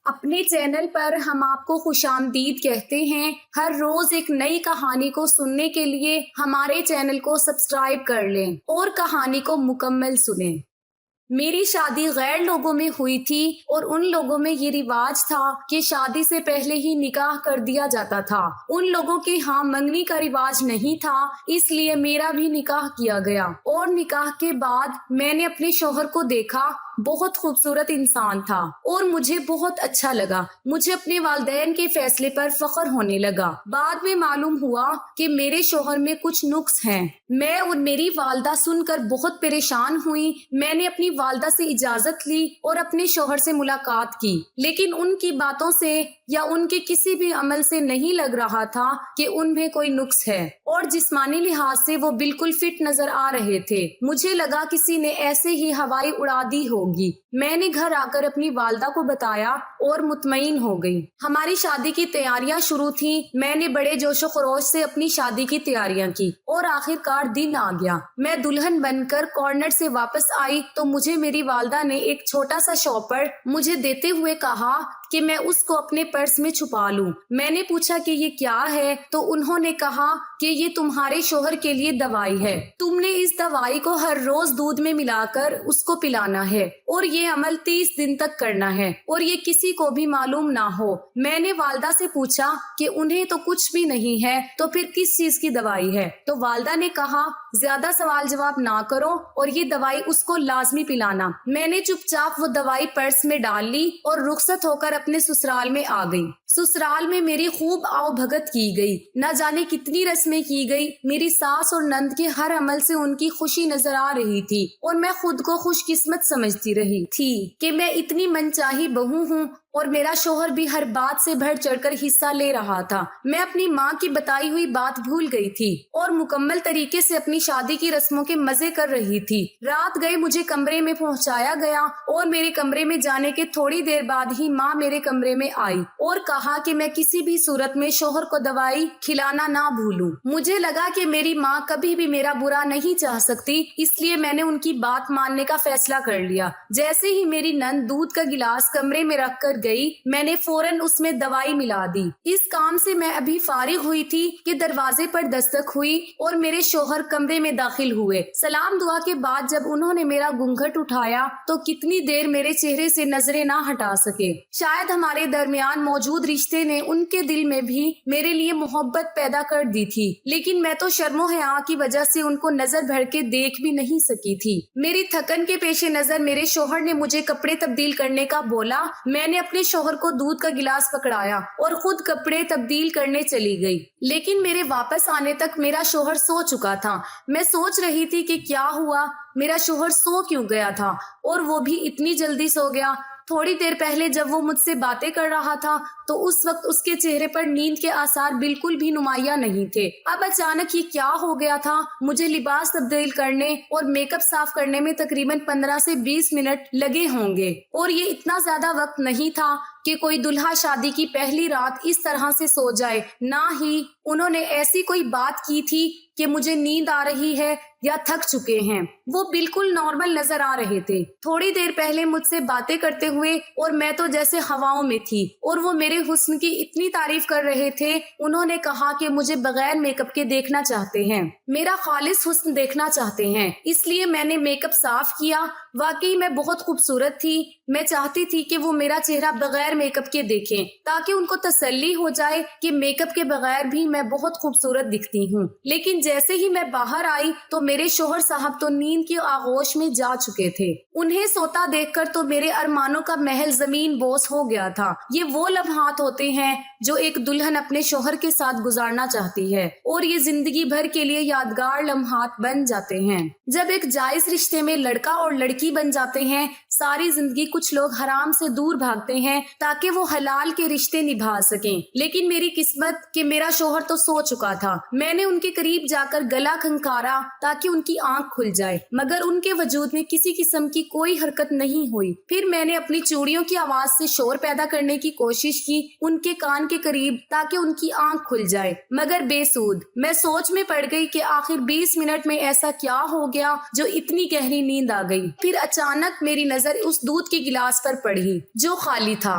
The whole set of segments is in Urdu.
اپنے چینل پر ہم آپ کو خوش آمدید کہتے ہیں۔ ہر روز ایک نئی کہانی کو سننے کے لیے ہمارے چینل کو سبسکرائب کر لیں اور کہانی کو مکمل سنیں۔ میری شادی غیر لوگوں میں ہوئی تھی اور ان لوگوں میں یہ رواج تھا کہ شادی سے پہلے ہی نکاح کر دیا جاتا تھا۔ ان لوگوں کے ہاں منگنی کا رواج نہیں تھا، اس لیے میرا بھی نکاح کیا گیا اور نکاح کے بعد میں نے اپنے شوہر کو دیکھا۔ بہت خوبصورت انسان تھا اور مجھے بہت اچھا لگا۔ مجھے اپنے والدین کے فیصلے پر فخر ہونے لگا۔ بعد میں معلوم ہوا کہ میرے شوہر میں کچھ نقص ہیں۔ میں اور میری والدہ سن کر بہت پریشان ہوئی۔ میں نے اپنی والدہ سے اجازت لی اور اپنے شوہر سے ملاقات کی، لیکن ان کی باتوں سے یا ان کے کسی بھی عمل سے نہیں لگ رہا تھا کہ ان میں کوئی نقص ہے، اور جسمانی لحاظ سے وہ بالکل فٹ نظر آ رہے تھے۔ مجھے لگا کسی نے ایسے ہی ہوائی اڑا دی ہوگی۔ میں نے گھر آ کر اپنی والدہ کو بتایا اور مطمئن ہو گئی۔ ہماری شادی کی تیاریاں شروع تھیں۔ میں نے بڑے جوش و خروش سے اپنی شادی کی تیاریاں کی اور آخر کار دن آ گیا۔ میں دلہن بن کر کارنر سے واپس آئی تو مجھے میری والدہ نے ایک چھوٹا سا شاپر مجھے دیتے ہوئے کہا کہ میں اس کو اپنے پرس میں چھپا لوں۔ میں نے پوچھا کہ یہ کیا ہے تو انہوں نے کہا کہ یہ تمہارے شوہر کے لیے دوائی ہے۔ تم نے اس دوائی کو ہر روز دودھ میں ملا کر اس کو پلانا ہے اور یہ عمل 30 دن تک کرنا ہے اور یہ کسی کو بھی معلوم نہ ہو۔ میں نے والدہ سے پوچھا کہ انہیں تو کچھ بھی نہیں ہے تو پھر کس چیز کی دوائی ہے؟ تو والدہ نے کہا زیادہ سوال جواب نہ کرو اور یہ دوائی اس کو لازمی پلانا۔ میں نے چپ چاپ وہ دوائی پرس میں ڈال لی اور رخصت ہو کر اپنے سسرال میں آ گئی۔ سسرال میں میری خوب آؤ بھگت کی گئی، نہ جانے کتنی رسمیں کی گئی۔ میری ساس اور نند کے ہر عمل سے ان کی خوشی نظر آ رہی تھی اور میں خود کو خوش قسمت سمجھتی رہی تھی کہ میں اتنی منچاہی بہو ہوں اور میرا شوہر بھی ہر بات سے بڑھ چڑھ کر حصہ لے رہا تھا۔ میں اپنی ماں کی بتائی ہوئی بات بھول گئی تھی اور مکمل طریقے سے اپنی شادی کی رسموں کے مزے کر رہی تھی۔ رات گئے مجھے کمرے میں پہنچایا گیا اور میرے کمرے میں جانے کے تھوڑی دیر بعد ہی ماں میرے کمرے میں آئی اور کہا کہ میں کسی بھی صورت میں شوہر کو دوائی کھلانا نہ بھولوں۔ مجھے لگا کہ میری ماں کبھی بھی میرا برا نہیں چاہ سکتی، اس لیے میں نے ان کی بات ماننے کا فیصلہ کر لیا۔ جیسے ہی میری نند دودھ کا گلاس کمرے میں رکھ کر گئی، میں نے فوراً اس میں دوائی ملا دی۔ اس کام سے میں ابھی فارغ ہوئی تھی کہ دروازے پر دستک ہوئی اور میرے شوہر کمرے میں داخل ہوئے۔ سلام دعا کے بعد جب انہوں نے میرا گھونگھٹ اٹھایا تو کتنی دیر میرے چہرے سے نظریں نہ ہٹا سکے۔ شاید ہمارے درمیان موجود رشتے نے ان کے دل میں بھی میرے لیے محبت پیدا کر دی تھی، لیکن میں تو شرم و حیا کی وجہ سے ان کو نظر بھر کے دیکھ بھی نہیں سکی تھی۔ میری تھکن کے پیش نظر میرے شوہر نے مجھے کپڑے تبدیل کرنے کا بولا۔ میں نے اپنے شوہر کو دودھ کا گلاس پکڑایا اور خود کپڑے تبدیل کرنے چلی گئی، لیکن میرے واپس آنے تک میرا شوہر سو چکا تھا۔ میں سوچ رہی تھی کہ کیا ہوا، میرا شوہر سو کیوں گیا تھا اور وہ بھی اتنی جلدی سو گیا۔ تھوڑی دیر پہلے جب وہ مجھ سے باتیں کر رہا تھا تو اس وقت اس کے چہرے پر نیند کے آثار بالکل بھی نمایاں نہیں تھے۔ اب اچانک یہ کیا ہو گیا تھا؟ مجھے لباس تبدیل کرنے اور میک اپ صاف کرنے میں تقریباً 15 سے 20 منٹ لگے ہوں گے، اور یہ اتنا زیادہ وقت نہیں تھا کہ کوئی دلہا شادی کی پہلی رات اس طرح سے سو جائے۔ نہ ہی انہوں نے ایسی کوئی بات کی تھی کہ مجھے نیند آ رہی ہے یا تھک چکے ہیں۔ وہ بالکل نارمل نظر آ رہے تھے۔ تھوڑی دیر پہلے مجھ سے باتیں کرتے ہوئے اور میں تو جیسے ہواؤں میں تھی، اور وہ میرے حسن کی اتنی تعریف کر رہے تھے۔ انہوں نے کہا کہ مجھے بغیر میک اپ کے دیکھنا چاہتے ہیں، میرا خالص حسن دیکھنا چاہتے ہیں، اس لیے میں نے میک اپ صاف کیا۔ واقعی میں بہت خوبصورت تھی۔ میں چاہتی تھی کہ وہ میرا چہرہ بغیر میک اپ کے دیکھیں تاکہ ان کو تسلی ہو جائے کہ میک اپ کے بغیر بھی میں بہت خوبصورت دکھتی ہوں۔ لیکن جیسے ہی میں باہر آئی تو میرے شوہر صاحب تو نیند کی آغوش میں جا چکے تھے۔ انہیں سوتا دیکھ کر تو میرے ارمانوں کا محل زمین بوس ہو گیا تھا۔ یہ وہ لمحات ہوتے ہیں جو ایک دلہن اپنے شوہر کے ساتھ گزارنا چاہتی ہے، اور یہ زندگی بھر کے لیے یادگار لمحات بن جاتے ہیں۔ جب ایک جائز رشتے میں لڑکا اور لڑکی بن جاتے ہیں، ساری زندگی کچھ لوگ حرام سے دور بھاگتے ہیں تاکہ وہ حلال کے رشتے نبھا سکیں، لیکن میری قسمت کہ میرا شوہر تو سو چکا تھا۔ میں نے ان کے قریب جا کر گلا کھنکارا تاکہ ان کی آنکھ کھل جائے، مگر ان کے وجود میں کسی قسم کی کوئی حرکت نہیں ہوئی۔ پھر میں نے اپنی چوڑیوں کی آواز سے شور پیدا کرنے کی کوشش کی ان کے کان کے قریب تاکہ ان کی آنکھ کھل جائے، مگر بے سود۔ میں سوچ میں پڑ گئی کہ آخر 20 منٹ میں ایسا کیا ہو گیا جو اتنی گہری نیند آ گئی۔ پھر اچانک میری نظر اس دودھ کے گلاس پر پڑی جو خالی تھا۔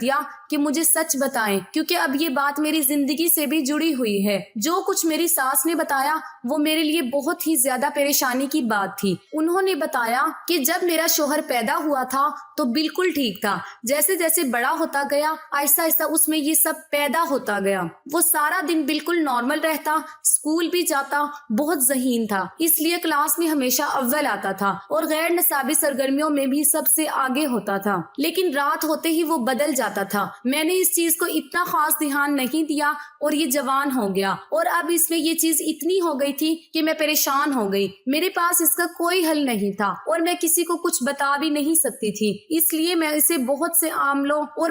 دیا کہ مجھے سچ بتائیں، کیونکہ اب یہ بات میری زندگی سے بھی جڑی ہوئی ہے۔ جو کچھ میری ساس نے بتایا وہ میرے لیے بہت ہی زیادہ پریشانی کی بات تھی۔ انہوں نے بتایا کہ جب میرا شوہر پیدا ہوا تھا تو بالکل ٹھیک تھا، جیسے جیسے بڑا ہوتا گیا آہستہ آہستہ اس میں یہ سب پیدا ہوتا گیا۔ وہ سارا دن بالکل نارمل رہتا، اسکول بھی جاتا، بہت ذہین تھا، اس لیے کلاس میں ہمیشہ اول آتا تھا اور غیر نصابی سرگرمیوں میں بھی سب سے آگے ہوتا تھا۔ لیکن رات ہوتے ہی وہ بدل جاتا تھا۔ میں نے اس چیز کو اتنا خاص دھیان نہیں دیا اور یہ جوان ہو گیا، اور اب اس میں یہ چیز اتنی ہو گئی تھی کہ میں پریشان ہو گئی۔ میرے پاس اس کا کوئی حل نہیں تھا اور میں کسی کو کچھ بتا بھی نہیں سکتی تھی، اس لیے میں اسے بہت سے عاملوں اور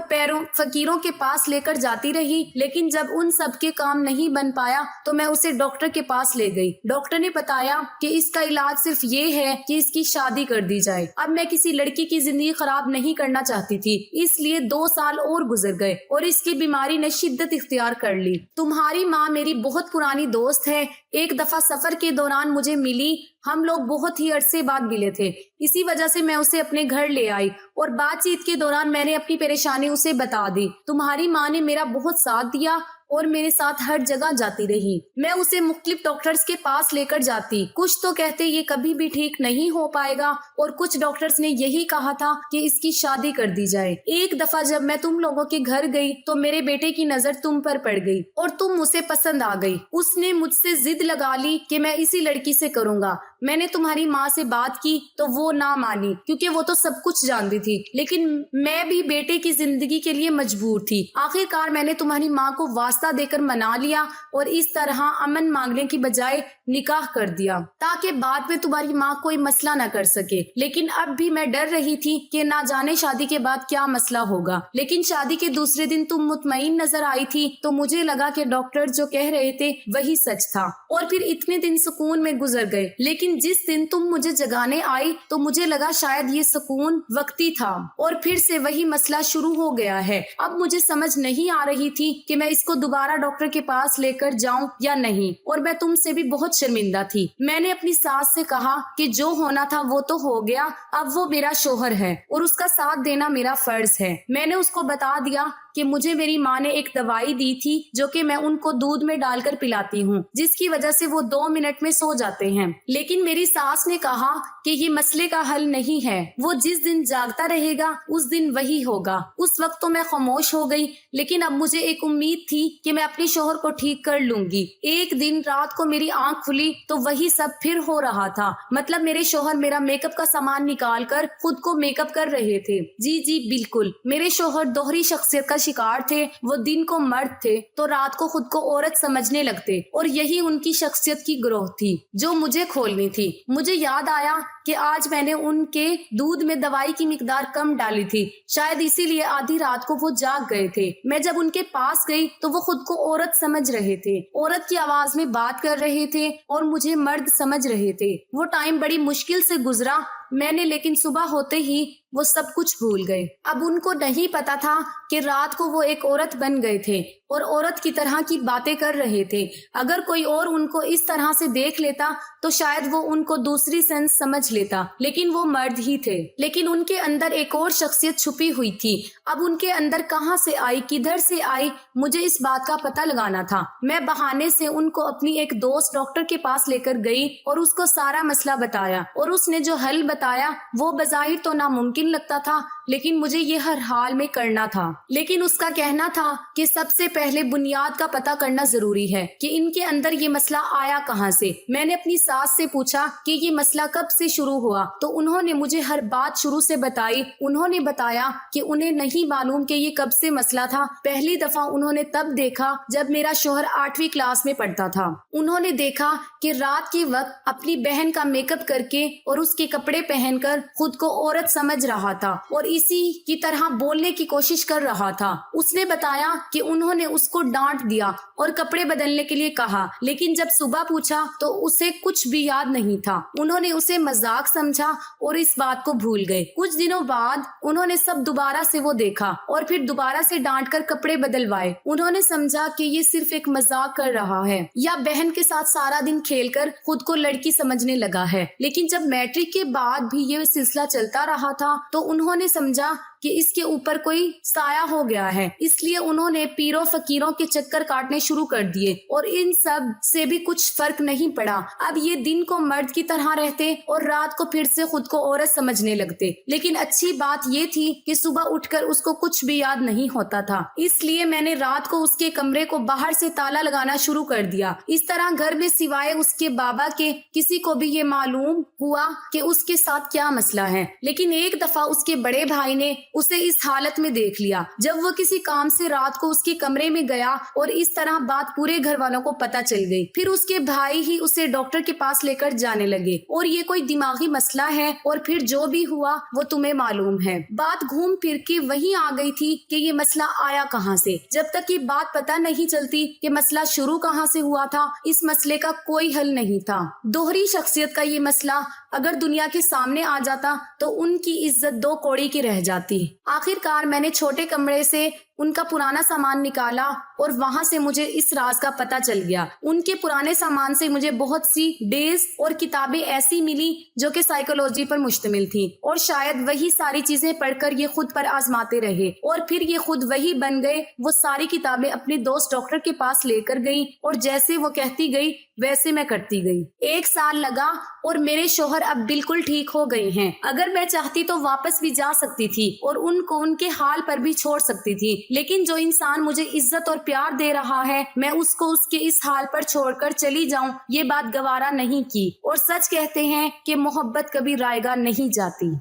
فقیروں کے پاس لے کر جاتی رہی، لیکن جب ان سب کے کام نہیں بن پایا تو میں اسے ڈاکٹر کے پاس لے گئی۔ ڈاکٹر نے بتایا کہ اس کا علاج صرف یہ ہے کہ اس کی شادی کر دی جائے۔ اب میں کسی لڑکی کی زندگی خراب نہیں کرنا چاہتی تھی، اس لیے 2 سال اور گزر گئے اور اس کی بیماری نے شدت اختیار کر لی۔ تمہاری ماں میری بہت پرانی دوست ہے، ایک دفعہ سفر کے دوران مجھے ملی، ہم لوگ بہت ہی عرصے بعد ملے تھے، اسی وجہ سے میں اسے اپنے گھر لے آئی اور بات چیت کے دوران میں نے اپنی پریشانی اسے بتا دی۔ تمہاری ماں نے میرا بہت ساتھ دیا اور میرے ساتھ ہر جگہ جاتی رہی۔ میں اسے مختلف ڈاکٹرز کے پاس لے کر جاتی، کچھ تو کہتے یہ کبھی بھی ٹھیک نہیں ہو پائے گا اور کچھ ڈاکٹرز نے یہی کہا تھا کہ اس کی شادی کر دی جائے۔ ایک دفعہ جب میں تم لوگوں کے گھر گئی تو میرے بیٹے کی نظر تم پر پڑ گئی اور تم اسے پسند آ گئی۔ اس نے مجھ سے ضد لگا لی کہ میں اسی لڑکی سے کروں گا۔ میں نے تمہاری ماں سے بات کی تو وہ نہ مانی، کیونکہ وہ تو سب کچھ جانتی تھی، لیکن میں بھی بیٹے کی زندگی کے لیے مجبور تھی۔ آخر کار میں نے تمہاری ماں کو واسطہ دے کر منا لیا اور اس طرح امن مانگنے کی بجائے نکاح کر دیا تاکہ بعد میں تمہاری ماں کوئی مسئلہ نہ کر سکے۔ لیکن اب بھی میں ڈر رہی تھی کہ نہ جانے شادی کے بعد کیا مسئلہ ہوگا۔ لیکن شادی کے دوسرے دن تم مطمئن نظر آئی تھی تو مجھے لگا کہ ڈاکٹر جو کہہ رہے تھے وہی سچ تھا، اور پھر اتنے دن سکون میں گزر گئے۔ لیکن جس دن تم مجھے جگانے آئی تو مجھے لگا شاید یہ سکون وقتی تھا اور پھر سے وہی مسئلہ شروع ہو گیا ہے۔ اب مجھے سمجھ نہیں آ رہی تھی کہ میں اس کو دوبارہ ڈاکٹر کے پاس لے کر جاؤں یا نہیں، اور میں تم سے بھی بہت شرمندہ تھی۔ میں نے اپنی ساس سے کہا کہ جو ہونا تھا وہ تو ہو گیا، اب وہ میرا شوہر ہے اور اس کا ساتھ دینا میرا فرض ہے۔ میں نے اس کو بتا دیا کہ مجھے میری ماں نے ایک دوائی دی تھی جو کہ میں ان کو دودھ میں ڈال کر پلاتی ہوں، جس کی وجہ سے وہ 2 منٹ میں سو جاتے ہیں۔ لیکن میری ساس نے کہا کہ یہ مسئلے کا حل نہیں ہے، وہ جس دن جاگتا رہے گا اس دن وہی ہوگا۔ اس وقت تو میں خاموش ہو گئی، لیکن اب مجھے ایک امید تھی کہ میں اپنے شوہر کو ٹھیک کر لوں گی۔ ایک دن رات کو میری آنکھ کھلی تو وہی سب پھر ہو رہا تھا، مطلب میرے شوہر میرا میک اپ کا سامان نکال کر خود کو میک اپ کر رہے تھے۔ جی بالکل، میرے شوہر دوہری شخصیت کا شکار تھے، وہ دن کو مرد تھے تو رات کو خود کو عورت سمجھنے لگتے، اور یہی ان کی شخصیت کی گروہ تھی جو مجھے کھولنی تھی۔ مجھے یاد آیا کہ آج میں نے ان کے دودھ میں دوائی کی مقدار کم ڈالی تھی، شاید اسی لیے آدھی رات کو وہ جاگ گئے تھے۔ میں جب ان کے پاس گئی تو وہ خود کو عورت سمجھ رہے تھے، عورت کی آواز میں بات کر رہے تھے اور مجھے مرد سمجھ رہے تھے۔ وہ ٹائم بڑی مشکل سے گزرا میں نے، لیکن صبح ہوتے ہی وہ سب کچھ بھول گئے۔ اب ان کو نہیں پتا تھا کہ رات کو وہ ایک عورت بن گئے تھے اور عورت کی طرح کی باتیں کر رہے تھے۔ اگر کوئی اور ان کو اس طرح سے دیکھ لیتا تو شاید وہ ان کو دوسری سینس سمجھ لیتا، لیکن وہ مرد ہی تھے۔ لیکن ان کے اندر ایک اور شخصیت چھپی ہوئی تھی۔ اب ان کے اندر کہاں سے آئی، کدھر سے آئی، مجھے اس بات کا پتہ لگانا تھا۔ میں بہانے سے ان کو اپنی ایک دوست ڈاکٹر کے پاس لے کر گئی اور اس کو سارا مسئلہ بتایا، اور اس نے جو حل بتایا وہ بظاہر تو ناممکن لگتا تھا، لیکن مجھے یہ ہر حال میں کرنا تھا۔ لیکن اس کا کہنا تھا کہ سب سے پہلے بنیاد کا پتہ کرنا ضروری ہے کہ ان کے اندر یہ مسئلہ آیا کہاں سے۔ میں نے اپنی ساس سے پوچھا کہ یہ مسئلہ کب سے شروع ہوا تو انہوں نے مجھے ہر بات شروع سے بتائی۔ انہوں نے بتایا کہ انہیں نہیں معلوم کہ یہ کب سے مسئلہ تھا، پہلی دفعہ انہوں نے تب دیکھا جب میرا شوہر 8ویں کلاس میں پڑھتا تھا۔ انہوں نے دیکھا کہ رات کے وقت اپنی بہن کا میک اپ کر کے اور اس کے کپڑے پہن کر خود کو عورت سمجھ رہا تھا اور اسی کی طرح بولنے کی کوشش کر رہا تھا۔ اس نے بتایا کہ انہوں نے اس کو ڈانٹ دیا اور کپڑے بدلنے کے لیے کہا، لیکن جب صبح پوچھا تو اسے کچھ بھی یاد نہیں تھا۔ انہوں نے اسے مذاق سمجھا اور اس بات کو بھول گئے۔ کچھ دنوں بعد انہوں نے سب دوبارہ سے وہ دیکھا اور پھر دوبارہ سے ڈانٹ کر کپڑے بدلوائے۔ انہوں نے سمجھا کہ یہ صرف ایک مذاق کر رہا ہے یا بہن کے ساتھ سارا دن کھیل کر خود کو لڑکی سمجھنے لگا ہے۔ لیکن جب میٹرک کے بعد بھی یہ سلسلہ چلتا رہا تھا تو انہوں نے سمجھا کہ کہ اس کے اوپر کوئی سایہ ہو گیا ہے، اس لیے انہوں نے پیروں فقیروں کے چکر کاٹنے شروع کر دیے اور ان سب سے بھی کچھ فرق نہیں پڑا۔ اب یہ دن کو مرد کی طرح رہتے اور رات کو پھر سے خود کو عورت سمجھنے لگتے، لیکن اچھی بات یہ تھی کہ صبح اٹھ کر اس کو کچھ بھی یاد نہیں ہوتا تھا، اس لیے میں نے رات کو اس کے کمرے کو باہر سے تالا لگانا شروع کر دیا۔ اس طرح گھر میں سوائے اس کے بابا کے کسی کو بھی یہ معلوم ہوا کہ اس کے ساتھ کیا مسئلہ ہے، لیکن ایک دفعہ اس کے بڑے بھائی نے اسے اس حالت میں دیکھ لیا جب وہ کسی کام سے رات کو اس کے کمرے میں گیا، اور اس طرح بات پورے گھر والوں کو پتہ چل گئی۔ پھر اس کے بھائی ہی اسے ڈاکٹر کے پاس لے کر جانے لگے اور یہ کوئی دماغی مسئلہ ہے اور پھر جو بھی ہوا وہ تمہیں معلوم ہے۔ بات گھوم پھر کے وہیں آ گئی تھی کہ یہ مسئلہ آیا کہاں سے۔ جب تک یہ بات پتہ نہیں چلتی کہ مسئلہ شروع کہاں سے ہوا تھا، اس مسئلے کا کوئی حل نہیں تھا۔ دوہری شخصیت کا یہ مسئلہ اگر دنیا کے سامنے آ جاتا تو ان کی عزت دو کوڑی کی رہ جاتی۔ آخر کار میں نے چھوٹے کمرے سے ان کا پرانا سامان نکالا اور وہاں سے مجھے اس راز کا پتہ چل گیا۔ ان کے پرانے سامان سے مجھے بہت سی ڈیز اور کتابیں ایسی ملی جو کہ سائیکولوجی پر مشتمل تھیں، اور شاید وہی ساری چیزیں پڑھ کر یہ خود پر آزماتے رہے اور پھر یہ خود وہی بن گئے۔ وہ ساری کتابیں اپنے دوست ڈاکٹر کے پاس لے کر گئی اور جیسے وہ کہتی گئی ویسے میں کرتی گئی۔ 1 سال لگا اور میرے شوہر اب بالکل ٹھیک ہو گئے ہیں۔ اگر میں چاہتی تو واپس بھی جا سکتی تھی اور ان کو ان کے حال پر بھی چھوڑ سکتی تھی، لیکن جو انسان مجھے عزت اور پیار دے رہا ہے میں اس کو اس کے اس حال پر چھوڑ کر چلی جاؤں، یہ بات گوارا نہیں کی۔ اور سچ کہتے ہیں کہ محبت کبھی رائیگاں نہیں جاتی۔